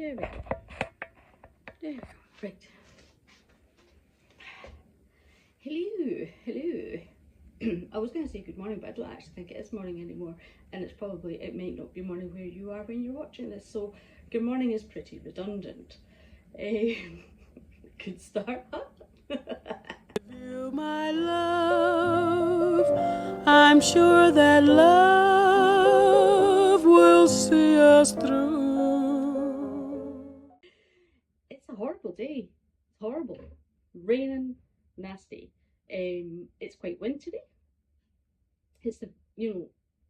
There we go. There we go. Right. Hello, hello. I was going to say good morning, but I don't actually think it is morning anymore, and it might not be morning where you are when you're watching this, so good morning is pretty redundant. Good start. You, my love, I'm sure that love will see us through. It's a horrible day. It's horrible. Raining, nasty. It's quite wintry. It's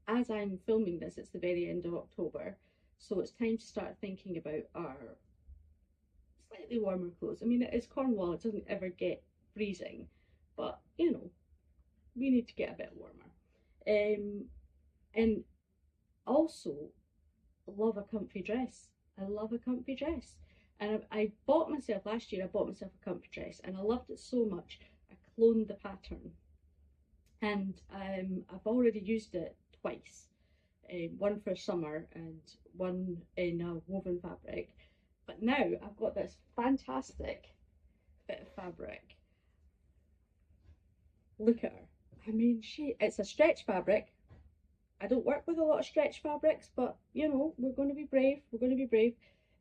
as I'm filming this, it's the very end of October, so it's time to start thinking about our slightly warmer clothes. I mean, it is Cornwall, it doesn't ever get freezing, but we need to get a bit warmer. And also, love a comfy dress. I love a comfy dress. And I bought myself, last year I bought myself a comfy dress and I loved it so much, I cloned the pattern. And I've already used it twice, one for summer and one in a woven fabric. But now I've got this fantastic bit of fabric. Look at her. I mean, it's a stretch fabric. I don't work with a lot of stretch fabrics, but we're going to be brave. We're going to be brave.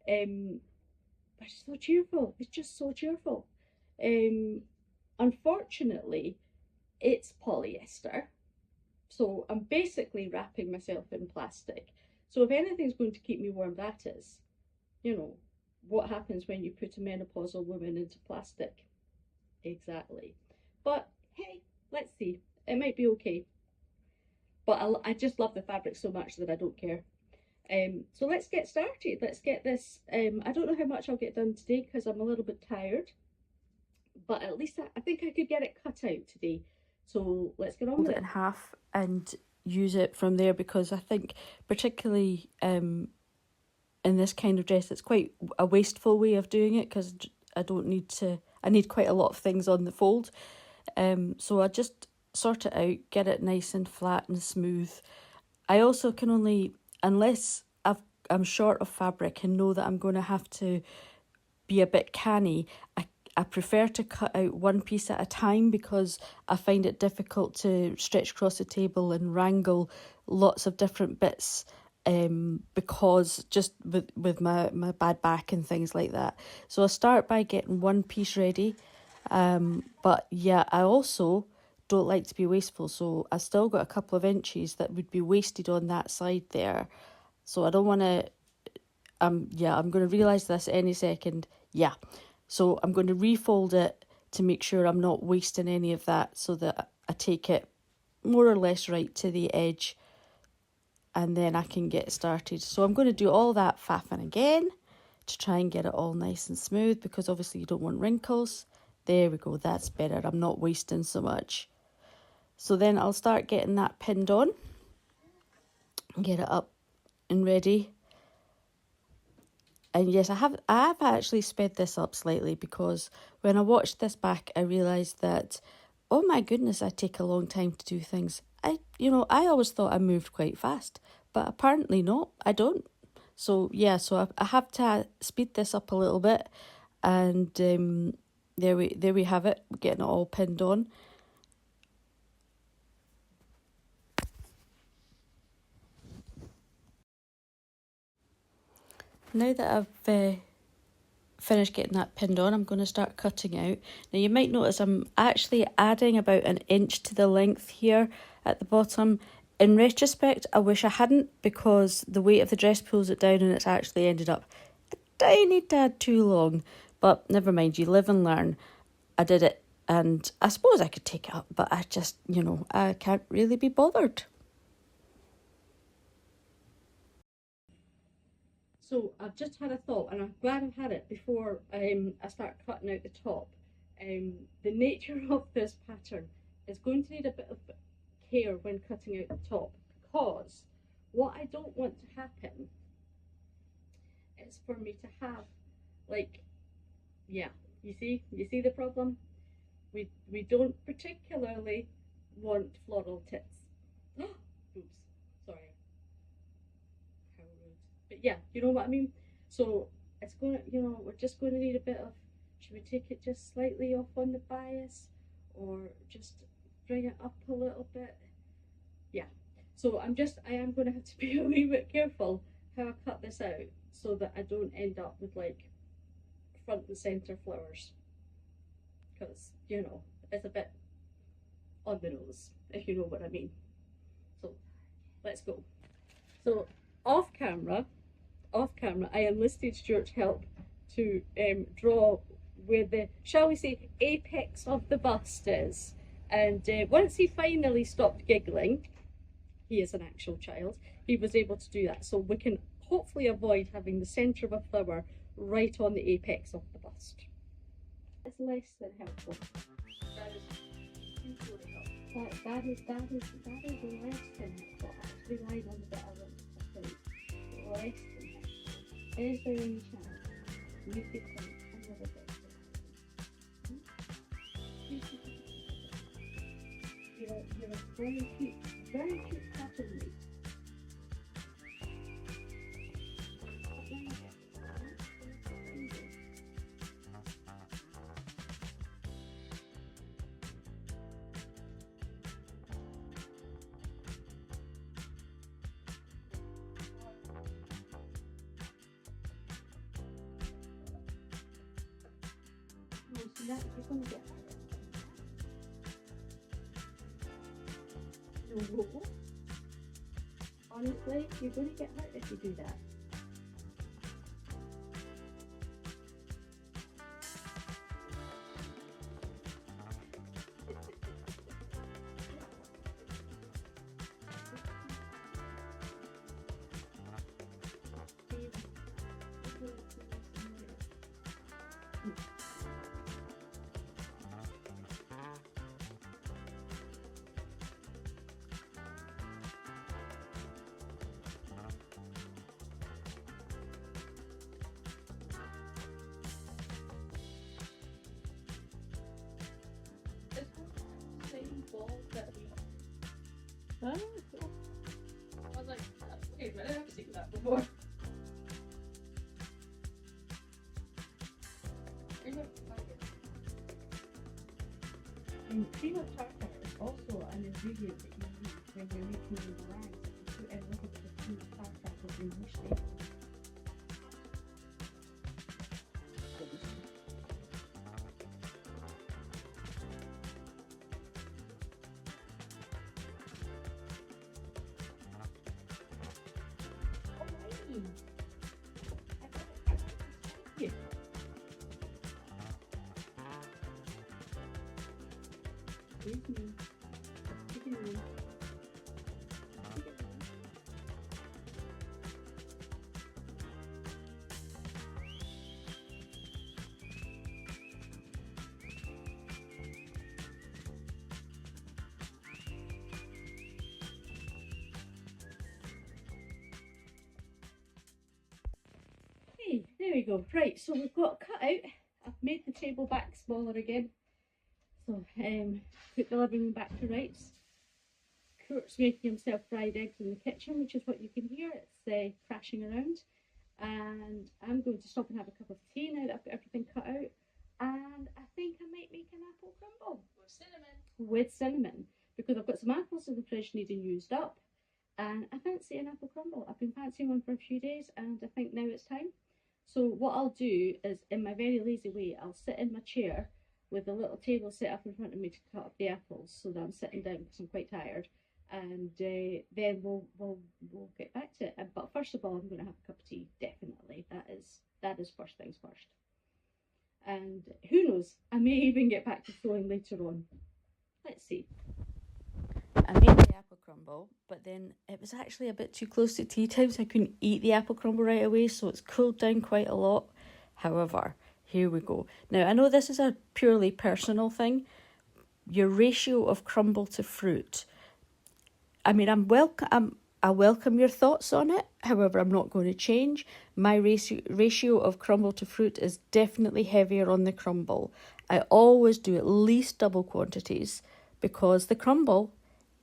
But it's so cheerful. It's just so cheerful. Unfortunately, it's polyester, so I'm basically wrapping myself in plastic. So if anything's going to keep me warm, that is, what happens when you put a menopausal woman into plastic. Exactly. But hey, let's see. It might be okay. But I just love the fabric so much that I don't care. So let's get started. Let's get this. I don't know how much I'll get done today because I'm a little bit tired. But at least I think I could get it cut out today. So let's get on with it. In half and use it from there, because I think particularly in this kind of dress it's quite a wasteful way of doing it, because I need quite a lot of things on the fold. So I just sort it out, get it nice and flat and smooth. I also can only, unless I'm short of fabric and know that I'm going to have to be a bit canny, I prefer to cut out one piece at a time, because I find it difficult to stretch across the table and wrangle lots of different bits, because just with my bad back and things like that. So I start by getting one piece ready, but yeah, I also don't like to be wasteful, so I still got a couple of inches that would be wasted on that side there. So I don't want to, I'm going to realise this any second. Yeah. So I'm going to refold it to make sure I'm not wasting any of that, so that I take it more or less right to the edge, and then I can get started. So I'm going to do all that faffing again to try and get it all nice and smooth, because obviously you don't want wrinkles. There we go, that's better. I'm not wasting so much. So then I'll start getting that pinned on and get it up and ready. And yes, I have actually sped this up slightly, because when I watched this back, I realised that, oh my goodness, I take a long time to do things. I always thought I moved quite fast, but apparently not, I don't. So yeah, so I have to speed this up a little bit, and there we have it, we're getting it all pinned on. Now that I've finished getting that pinned on, I'm going to start cutting out. Now you might notice I'm actually adding about an inch to the length here at the bottom. In retrospect, I wish I hadn't, because the weight of the dress pulls it down and it's actually ended up a tiny tad too long. But never mind, you live and learn. I did it, and I suppose I could take it up, but I just, I can't really be bothered. So I've just had a thought, and I'm glad I've had it before I start cutting out the top. The nature of this pattern is going to need a bit of care when cutting out the top, because what I don't want to happen is for me to have, you see the problem? We don't particularly want floral tits. Oops, sorry. How rude. But yeah, you know what I mean? So it's going to, we're just going to need a bit of, should we take it just slightly off on the bias or just bring it up a little bit? Yeah. So I am going to have to be a wee bit careful how I cut this out so that I don't end up with like front and centre flowers, because it's a bit on the nose, if you know what I mean. So let's go. So off camera I enlisted Stuart's help to draw where the, shall we say, apex of the bust is, and once he finally stopped giggling, he is an actual child, he was able to do that, so we can hopefully avoid having the centre of a flower right on the apex of the bust. It's less than helpful. That is less than helpful. Actually lying on the bit I want to put. Less than helpful. Is there any chance you could think another bit? You're a very cute pattern mate. So that you're going to get no. Honestly, you're going to get hurt if you do that. Oh, cool. I was like, wait a minute, I've seen that before. And peanut tartar is also an ingredient that you use when you're making these rags. If you put in a little bit of peanut tartar, will be mushy. Hey, there we go. Right, so we've got cut out. I've made the table back smaller again. So put the living room back to rights. Kurt's making himself fried eggs in the kitchen, which is what you can hear. It's crashing around. And I'm going to stop and have a cup of tea now that I've got everything cut out. And I think I might make an apple crumble. With cinnamon. Because I've got some apples in the fridge needing used up. And I fancy an apple crumble. I've been fancying one for a few days and I think now it's time. So what I'll do is, in my very lazy way, I'll sit in my chair with a little table set up in front of me to cut up the apples so that I'm sitting down because I'm quite tired. And then we'll get back to it. But first of all, I'm going to have a cup of tea, definitely. That is first things first. And who knows, I may even get back to sewing later on. Let's see. I made the apple crumble, but then it was actually a bit too close to tea time, so I couldn't eat the apple crumble right away, so it's cooled down quite a lot. However, here we go. Now, I know this is a purely personal thing. Your ratio of crumble to fruit. I mean, I welcome your thoughts on it. However, I'm not going to change. My ratio of crumble to fruit is definitely heavier on the crumble. I always do at least double quantities because the crumble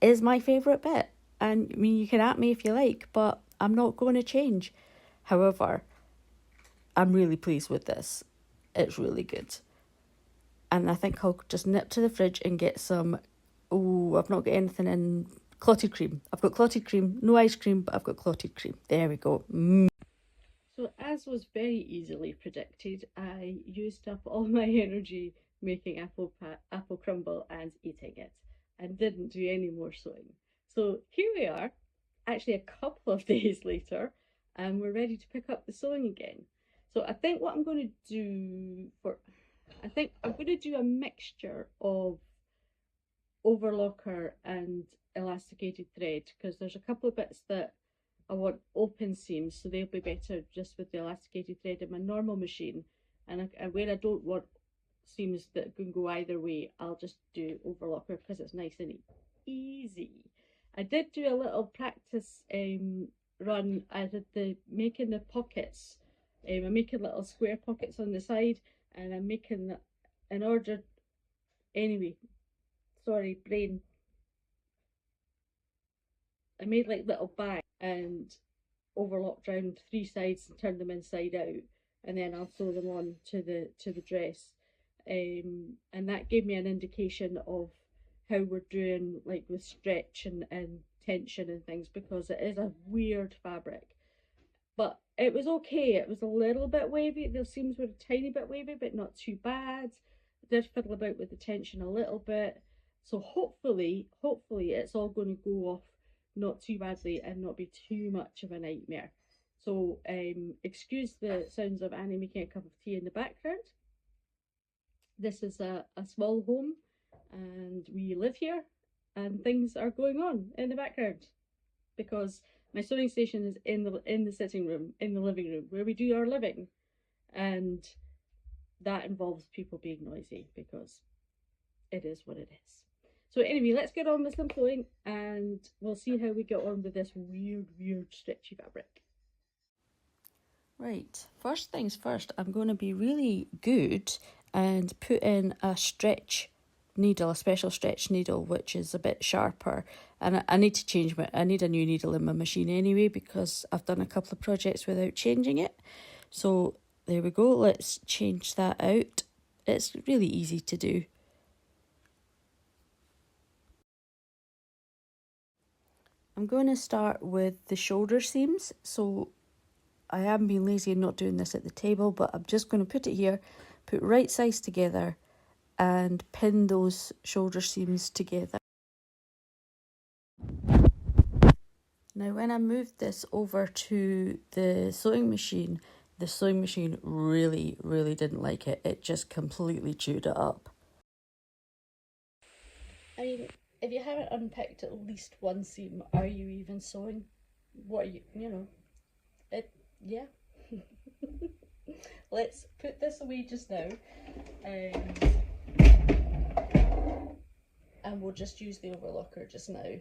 is my favourite bit. And I mean, you can at me if you like, but I'm not going to change. However, I'm really pleased with this. It's really good. And I think I'll just nip to the fridge and get some, I've not got anything in, clotted cream. I've got clotted cream, no ice cream, but I've got clotted cream. There we go. So as was very easily predicted, I used up all my energy making apple crumble and eating it, and didn't do any more sewing. So here we are, actually a couple of days later, and we're ready to pick up the sewing again. So I think what I'm going to do a mixture of overlocker and elasticated thread, because there's a couple of bits that I want open seams, so they'll be better just with the elasticated thread in my normal machine, and where I don't want seams that can go either way, I'll just do overlocker because it's nice and easy. I did do a little practice run. I did making the pockets. I'm making little square pockets on the side, and I'm making in order. Anyway, sorry, brain. I made like little bags and overlocked round 3 sides and turned them inside out, and then I'll sew them on to the dress. And that gave me an indication of how we're doing, like with stretch and tension and things, because it is a weird fabric. But it was okay. It was a little bit wavy. The seams were a tiny bit wavy, but not too bad. I did fiddle about with the tension a little bit. So hopefully it's all going to go off not too badly and not be too much of a nightmare. So excuse the sounds of Annie making a cup of tea in the background. This is a small home, and we live here, and things are going on in the background because my sewing station is in the sitting room, in the living room where we do our living, and that involves people being noisy because it is what it is. So anyway, let's get on with some sewing, and we'll see how we get on with this weird stretchy fabric. Right, first things first, I'm going to be really good and put in a stretch needle, a special stretch needle, which is a bit sharper. And I need to change I need a new needle in my machine anyway, because I've done a couple of projects without changing it. So there we go, let's change that out. It's really easy to do. I'm going to start with the shoulder seams. So I am being lazy and not doing this at the table, but I'm just going to put it here, put right sides together and pin those shoulder seams together. Now when I moved this over to the sewing machine really didn't like it. It just completely chewed it up. I mean, if you haven't unpicked at least one seam, are you even sewing? What are yeah. Let's put this away just now, and we'll just use the overlocker just now.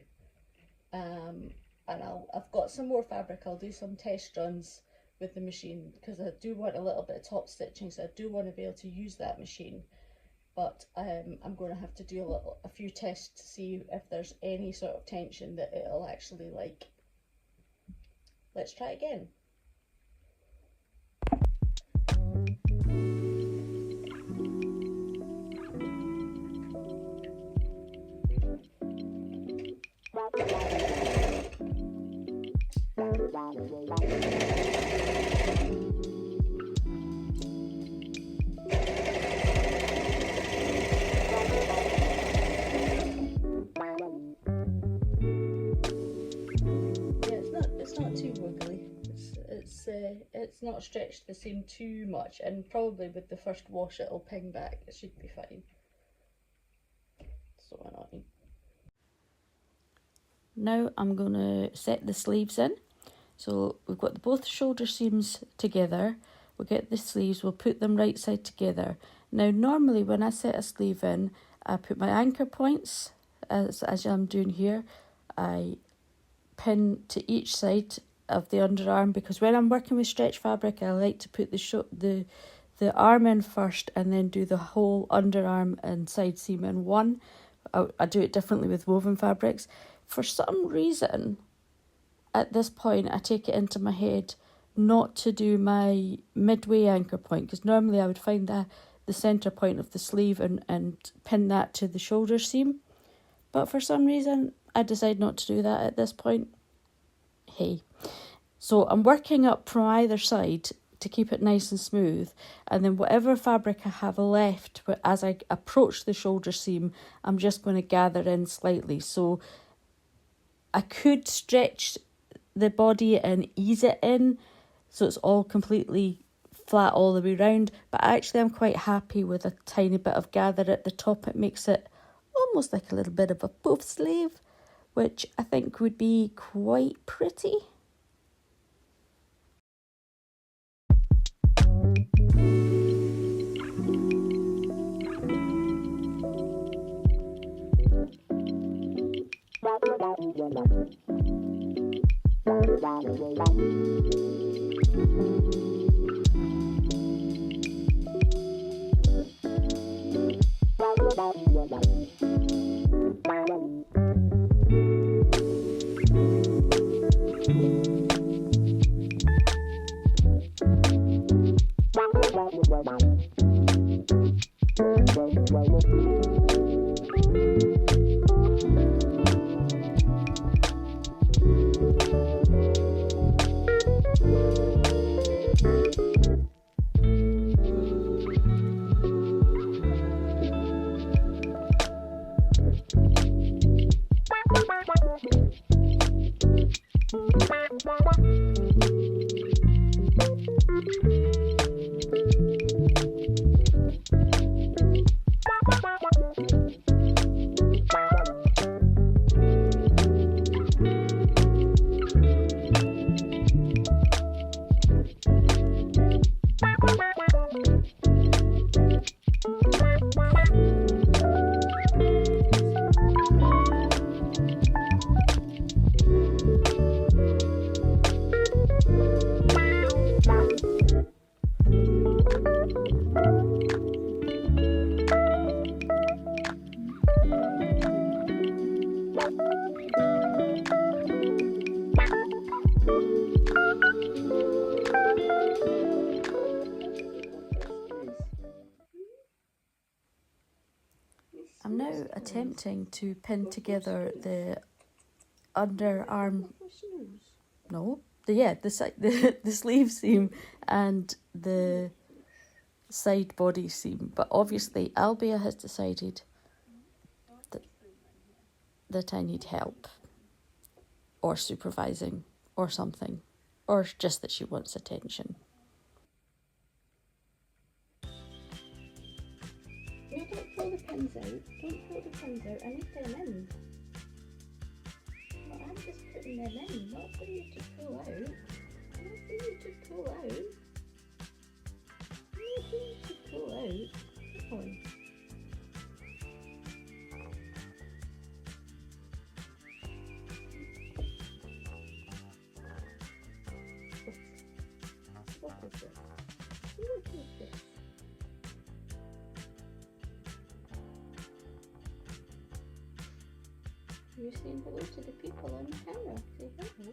And I've got some more fabric. I'll do some test runs with the machine because I do want a little bit of top stitching, so I do want to be able to use that machine. But I'm going to have to do a few tests to see if there's any sort of tension that it'll actually like. Let's try again. It's not stretched the seam too much, and probably with the first wash it'll ping back. It should be fine. So annoying. Now I'm going to set the sleeves in. So we've got both shoulder seams together. We'll get the sleeves, we'll put them right side together. Now normally when I set a sleeve in, I put my anchor points, as I'm doing here. I pin to each side of the underarm, because when I'm working with stretch fabric, I like to put the arm in first and then do the whole underarm and side seam in one. I do it differently with woven fabrics. For some reason, at this point, I take it into my head not to do my midway anchor point, because normally I would find the centre point of the sleeve and pin that to the shoulder seam. But for some reason, I decided not to do that at this point. Hey. So I'm working up from either side to keep it nice and smooth. And then whatever fabric I have left, as I approach the shoulder seam, I'm just going to gather in slightly. So I could stretch the body and ease it in so it's all completely flat all the way around. But actually I'm quite happy with a tiny bit of gather at the top. It makes it almost like a little bit of a puff sleeve, which I think would be quite pretty. I'm now attempting to pin together the underarm, the sleeve seam and the side body seam, but obviously Albia has decided that I need help or supervising or something, or just that she wants attention. No, don't pull the pins out. Don't pull the pins out. I need them in. Well, I'm just putting them in, not for you to pull out. Not for you to pull out. Not for you to pull out. Come on. What is this? What is this? You're saying hello to the people on camera. Say hello.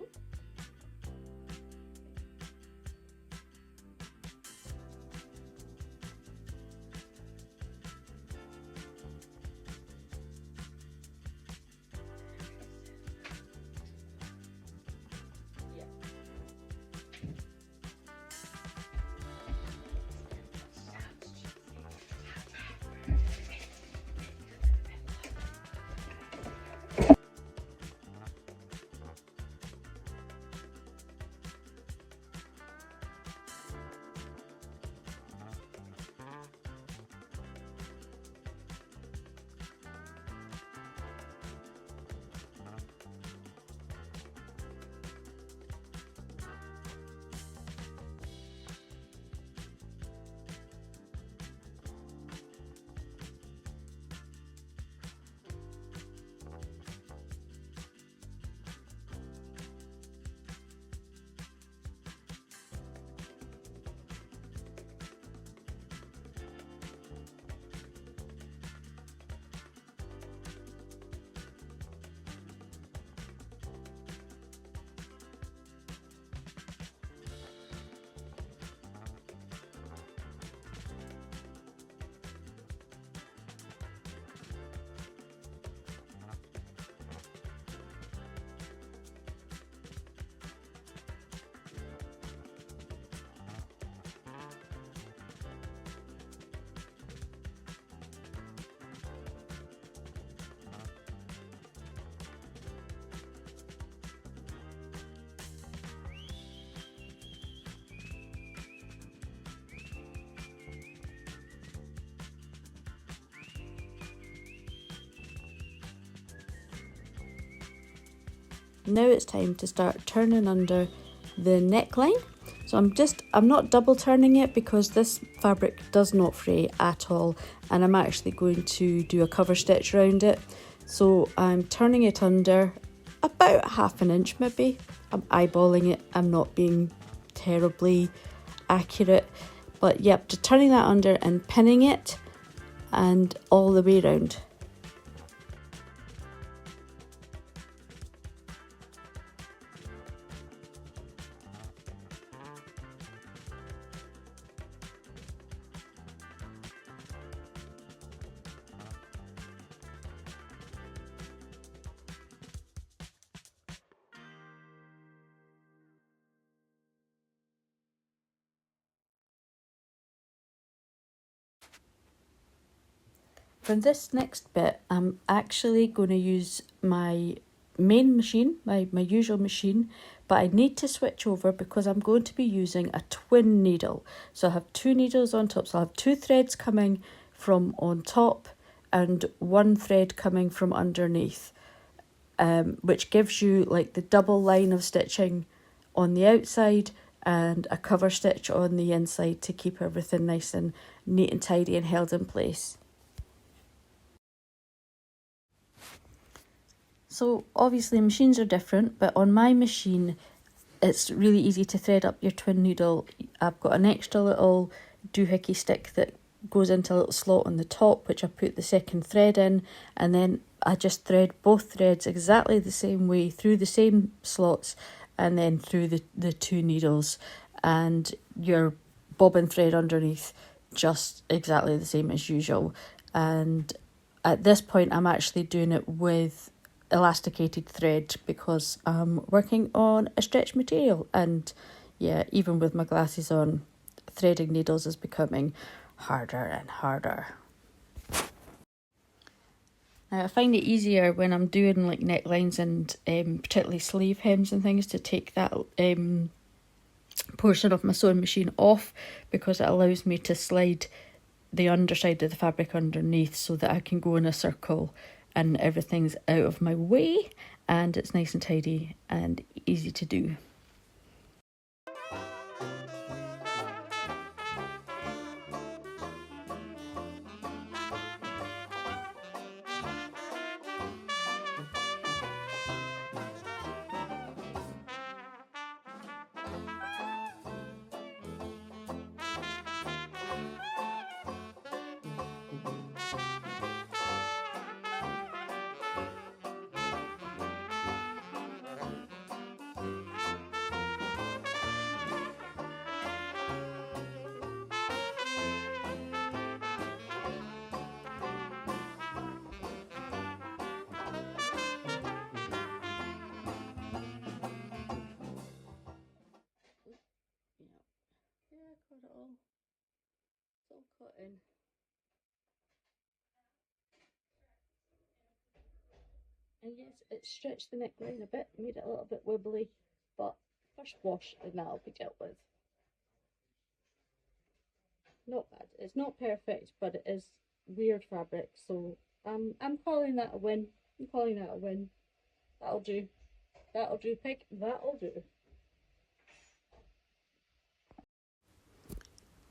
Now it's time to start turning under the neckline. So I'm not double turning it because this fabric does not fray at all, and I'm actually going to do a cover stitch around it. So I'm turning it under about 1/2 inch maybe. I'm eyeballing it, I'm not being terribly accurate, but yep, just turning that under and pinning it and all the way around. For this next bit, I'm actually going to use my main machine, my usual machine, but I need to switch over because I'm going to be using a twin needle. So I have 2 needles on top, so I'll have 2 threads coming from on top and 1 thread coming from underneath, which gives you like the double line of stitching on the outside and a cover stitch on the inside to keep everything nice and neat and tidy and held in place. So obviously machines are different, but on my machine it's really easy to thread up your twin needle. I've got an extra little doohickey stick that goes into a little slot on the top, which I put the second thread in, and then I just thread both threads exactly the same way through the same slots and then through the 2 needles, and your bobbin thread underneath just exactly the same as usual. And at this point I'm actually doing it with elasticated thread because I'm working on a stretch material, and yeah, even with my glasses on, threading needles is becoming harder and harder. Now I find it easier when I'm doing like necklines and particularly sleeve hems and things to take that portion of my sewing machine off, because it allows me to slide the underside of the fabric underneath so that I can go in a circle and everything's out of my way and it's nice and tidy and easy to do. Yeah, I got it all. It's all cut in. And yes, it stretched the neckline a bit, made it a little bit wibbly, but first wash and that'll be dealt with. Not bad. It's not perfect, but it is weird fabric, so I'm calling that a win. I'm calling that a win. That'll do. That'll do, pig. That'll do.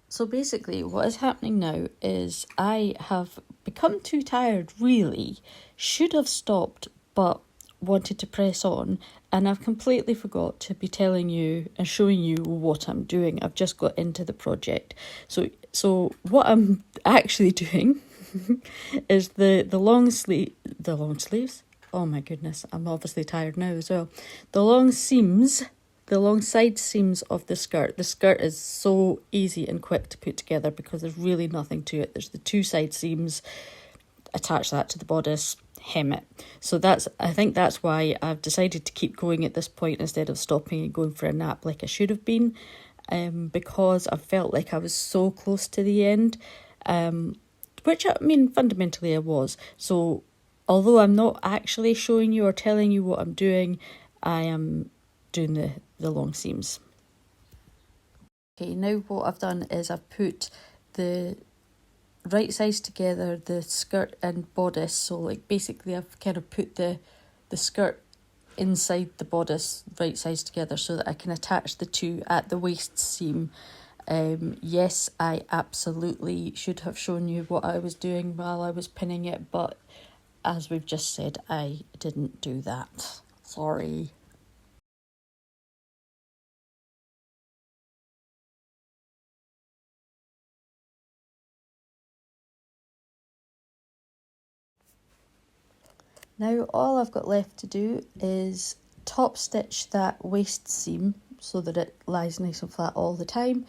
So basically what is happening now is I have become too tired, really. Should have stopped, but wanted to press on, and I've completely forgot to be telling you and showing you what I'm doing. I've just got into the project. So what I'm actually doing is the long sleeves. Oh my goodness, I'm obviously tired now as well. The long seams, the long side seams of the skirt. The skirt is so easy and quick to put together because there's really nothing to it. There's the 2 side seams, attach that to the bodice, hem it. So I think that's why I've decided to keep going at this point instead of stopping and going for a nap like I should have been, because I felt like I was so close to the end, which I mean fundamentally I was. So although I'm not actually showing you or telling you what I'm doing, I am doing the long seams. Okay, now what I've done is I've put the right sides together, the skirt and bodice. So like basically I've kind of put the skirt inside the bodice right sides together so that I can attach the two at the waist seam. Yes, I absolutely should have shown you what I was doing while I was pinning it, but as we've just said, I didn't do that. Sorry. Now all I've got left to do is top stitch that waist seam so that it lies nice and flat all the time,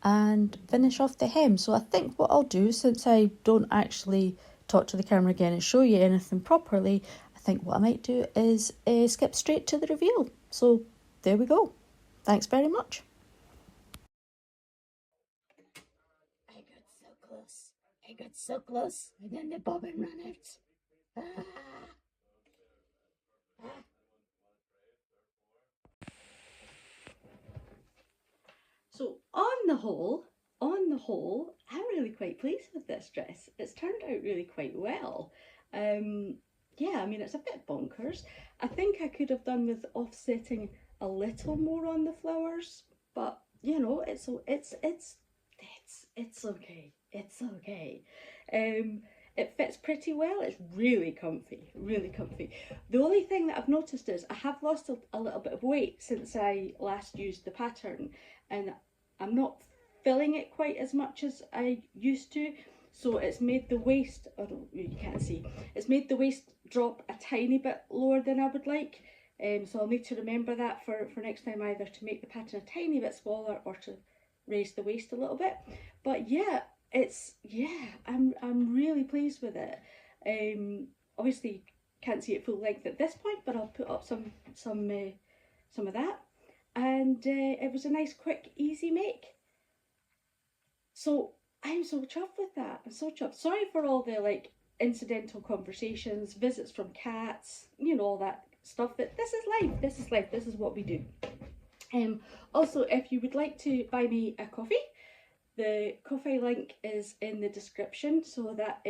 and finish off the hem. So I think what I'll do, since I don't actually talk to the camera again and show you anything properly, I think what I might do is skip straight to the reveal. So there we go. Thanks very much. I got so close, and then the bobbin ran out. Ah. So on the whole, I'm really quite pleased with this dress. It's turned out really quite well. Yeah, I mean, it's a bit bonkers. I think I could have done with offsetting a little more on the flowers, but you know, it's okay. It's okay. It fits pretty well. It's really comfy, really comfy. The only thing that I've noticed is I have lost a little bit of weight since I last used the pattern, and I'm not filling it quite as much as I used to. So it's made the waist, oh, you can't see, it's made the waist drop a tiny bit lower than I would like. So I'll need to remember that for next time, either to make the pattern a tiny bit smaller or to raise the waist a little bit. But yeah, I'm really pleased with it. Obviously can't see it full length at this point, but I'll put up some of that. And it was a nice, quick, easy make. So I'm so chuffed with that. I'm so chuffed. Sorry for all the like incidental conversations, visits from cats, you know, all that stuff. But this is life. This is life. This is what we do. Also, if you would like to buy me a coffee, the coffee link is in the description, so that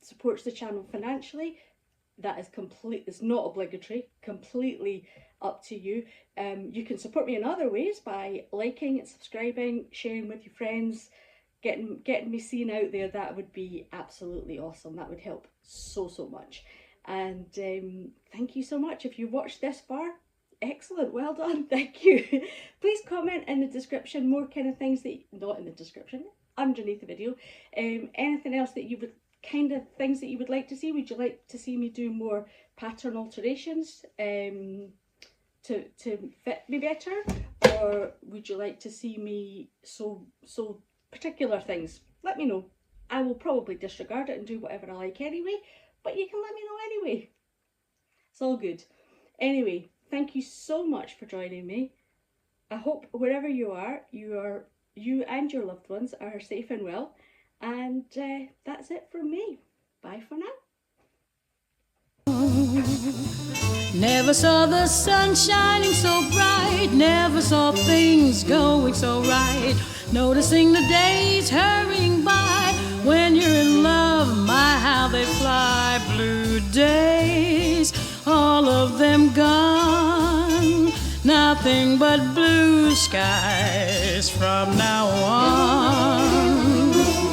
supports the channel financially. That is complete. It's not obligatory. Completely up to you. You can support me in other ways by liking and subscribing, sharing with your friends, getting me seen out there. That would be absolutely awesome. That would help so much. And thank you so much. If you've watched this far, excellent, well done, thank you. Please comment in the description more kind of things that, not in the description, underneath the video, anything else that you would, kind of things that you would like to see. Would you like to see me do more pattern alterations to fit me better, or would you like to see me sew particular things? Let me know. I will probably disregard it and do whatever I like anyway, but you can let me know anyway. It's all good. Anyway, thank you so much for joining me. I hope wherever you are, you and your loved ones are safe and well. And that's it from me. Bye for now. Never saw the sun shining so bright, never saw things going so right. Noticing the days hurrying by, when you're in love, my how they fly. Blue days, all of them gone, nothing but blue skies from now on.